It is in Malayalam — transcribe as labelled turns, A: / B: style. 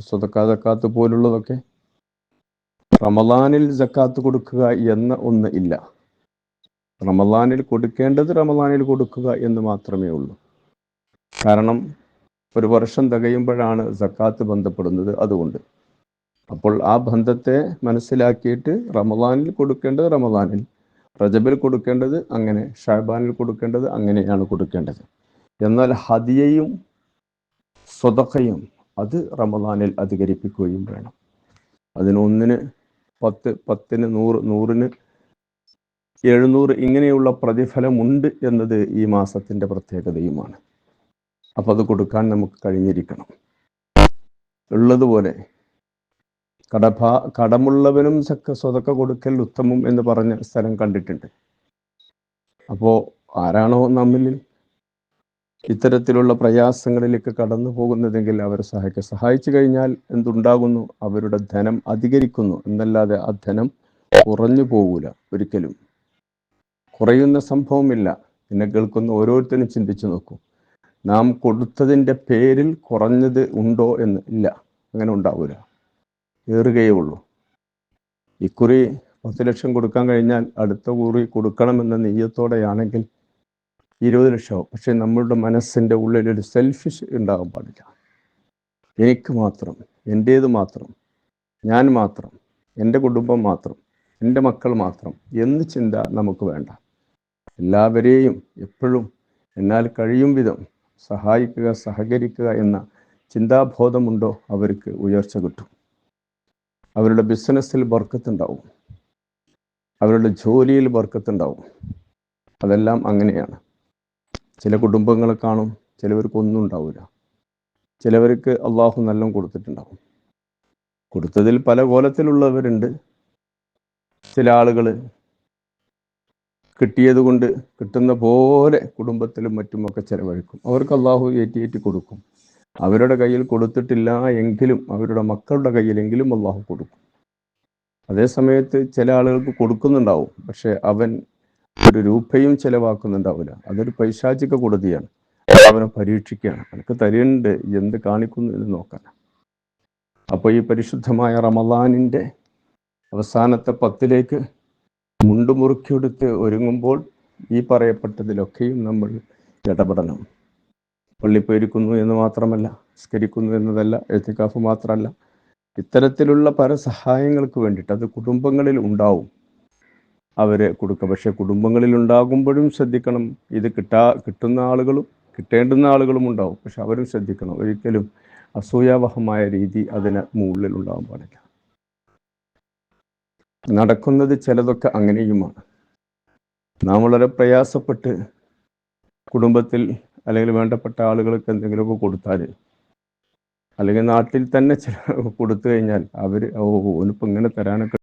A: സ്വതക്ക സക്കാത്ത് പോലുള്ളതൊക്കെ റമദാനിൽ സക്കാത്ത് കൊടുക്കുക എന്ന ഒന്ന് ഇല്ല. റമദാനിൽ കൊടുക്കേണ്ടത് റമദാനിൽ കൊടുക്കുക എന്ന് മാത്രമേ ഉള്ളൂ. കാരണം ഒരു വർഷം തികയുമ്പോഴാണ് സക്കാത്ത് ബന്ധപ്പെടുന്നത്. അതുകൊണ്ട് അപ്പോൾ ആ ബന്ധത്തെ മനസ്സിലാക്കിയിട്ട് റമദാനിൽ കൊടുക്കേണ്ടത് റമദാനിൽ, റജബിൽ കൊടുക്കേണ്ടത് അങ്ങനെ, ഷഅബാനിൽ കൊടുക്കേണ്ടത് അങ്ങനെയാണ് കൊടുക്കേണ്ടത്. എന്നാൽ ഹദിയയും സ്വതക്കയും അത് റമദാനിൽ അധികരിപ്പിക്കുകയും വേണം. അതിനൊന്നിന് 10, 10-ന് 100, 100-ന് 700 ഇങ്ങനെയുള്ള പ്രതിഫലമുണ്ട് എന്നത് ഈ മാസത്തിൻ്റെ പ്രത്യേകതയുമാണ്. അപ്പോൾ അത് കൊടുക്കാൻ നമുക്ക് കഴിഞ്ഞിരിക്കണം. ഉള്ളതുപോലെ കടമുള്ളവനും സ്വതക്ക കൊടുക്കൽ ഉത്തമം എന്ന് പറഞ്ഞ സ്ഥലം കണ്ടിട്ടുണ്ട്. അപ്പോൾ ആരാണോ നമ്മിൽ ഇത്തരത്തിലുള്ള പ്രയാസങ്ങളിലേക്ക് കടന്നു പോകുന്നതെങ്കിൽ അവരെ സഹായിച്ചു കഴിഞ്ഞാൽ എന്തുണ്ടാകുന്നു? അവരുടെ ധനം അധികരിക്കുന്നു എന്നല്ലാതെ ആ ധനം കുറഞ്ഞു പോകൂല, ഒരിക്കലും കുറയുന്ന സംഭവമില്ല. എന്നെ കേൾക്കുന്ന ഓരോരുത്തരും ചിന്തിച്ചു നോക്കൂ, നാം കൊടുത്തതിൻ്റെ പേരിൽ കുറഞ്ഞത് ഉണ്ടോ എന്ന്. ഇല്ല, അങ്ങനെ ഉണ്ടാവില്ല, ഏറുകയേ ഉള്ളൂ. ഇക്കുറി 10 ലക്ഷം കൊടുക്കാൻ കഴിഞ്ഞാൽ അടുത്ത കുറി കൊടുക്കണമെന്ന നെയ്യത്തോടെയാണെങ്കിൽ 20 ലക്ഷമാവും. പക്ഷെ നമ്മളുടെ മനസ്സിൻ്റെ ഉള്ളിലൊരു സെൽഫിഷ് ഉണ്ടാകാൻ പാടില്ല. എനിക്ക് മാത്രം, എൻ്റേത് മാത്രം, ഞാൻ മാത്രം, എൻ്റെ കുടുംബം മാത്രം, എൻ്റെ മക്കൾ മാത്രം എന്ന് ചിന്ത നമുക്ക് വേണ്ട. എല്ലാവരെയും എപ്പോഴും എന്നാൽ കഴിയും വിധം സഹായിക്കുക, സഹകരിക്കുക എന്ന ചിന്താബോധമുണ്ടോ അവർക്ക് ഉയർച്ച കിട്ടും. അവരുടെ ബിസിനസ്സിൽ ബർക്കത്തുണ്ടാവും, അവരുടെ ജോലിയിൽ ബർക്കത്തുണ്ടാവും. അതെല്ലാം അങ്ങനെയാണ്. ചില കുടുംബങ്ങളെ കാണും, ചിലവർക്കൊന്നും ഉണ്ടാവില്ല. ചിലവർക്ക് അള്ളാഹു നല്ലോണം കൊടുത്തിട്ടുണ്ടാവും. കൊടുത്തതിൽ പല കോലത്തിലുള്ളവരുണ്ട്. ചില ആളുകൾ കിട്ടിയത് കൊണ്ട് കിട്ടുന്ന പോലെ കുടുംബത്തിലും മറ്റുമൊക്കെ ചിലവഴിക്കും. അവർക്ക് അള്ളാഹു ഏറ്റി കൊടുക്കും. അവരുടെ കയ്യിൽ കൊടുത്തിട്ടില്ല എങ്കിലും അവരുടെ മക്കളുടെ കയ്യിലെങ്കിലും അള്ളാഹു കൊടുക്കും. അതേ സമയത്ത് ചില ആളുകൾക്ക് കൊടുക്കുന്നുണ്ടാവും, പക്ഷെ അവൻ ഒരു രൂപയും ചിലവാക്കുന്നുണ്ടാവില്ല. അതൊരു പൈശാചിക കൊടുതിയാണ്. അവനെ പരീക്ഷിക്കുകയാണ്, എനിക്ക് തരുന്നുണ്ട്, എന്ത് കാണിക്കുന്നു എന്ന് നോക്കാൻ. അപ്പോൾ ഈ പരിശുദ്ധമായ റമദാനിൻ്റെ അവസാനത്തെ 10ലേക്ക് മുണ്ടുമുറുക്കിയെടുത്ത് ഒരുങ്ങുമ്പോൾ ഈ പറയപ്പെട്ടതിലൊക്കെയും നമ്മൾ ഇടപെടണം. പള്ളിപ്പോയിരിക്കുന്നു എന്ന് മാത്രമല്ല, നിസ്കരിക്കുന്നു എന്നതല്ല, എത്തിക്കാഫ് മാത്രമല്ല, ഇത്തരത്തിലുള്ള പല സഹായങ്ങൾക്ക് വേണ്ടിയിട്ട് അത് കുടുംബങ്ങളിൽ ഉണ്ടാവും, അവരെ കൊടുക്കുക. പക്ഷെ കുടുംബങ്ങളിൽ ഉണ്ടാകുമ്പോഴും ശ്രദ്ധിക്കണം, ഇത് കിട്ടുന്ന ആളുകളും കിട്ടേണ്ടുന്ന ആളുകളും ഉണ്ടാവും. പക്ഷെ അവരും ശ്രദ്ധിക്കണം, ഒരിക്കലും അസൂയാവഹമായ രീതി അതിന് മുകളിൽ ഉണ്ടാകാൻ പാടില്ല. നടക്കുന്നത് ചിലതൊക്കെ അങ്ങനെയുമാണ്. നാം വളരെ പ്രയാസപ്പെട്ട് കുടുംബത്തിൽ അല്ലെങ്കിൽ വേണ്ടപ്പെട്ട ആളുകൾക്ക് എന്തെങ്കിലുമൊക്കെ കൊടുത്താൽ, അല്ലെങ്കിൽ നാട്ടിൽ തന്നെ ചില കൊടുത്തു കഴിഞ്ഞാൽ അവർ ഓനിപ്പോൾ ഇങ്ങനെ തരാനൊക്കെ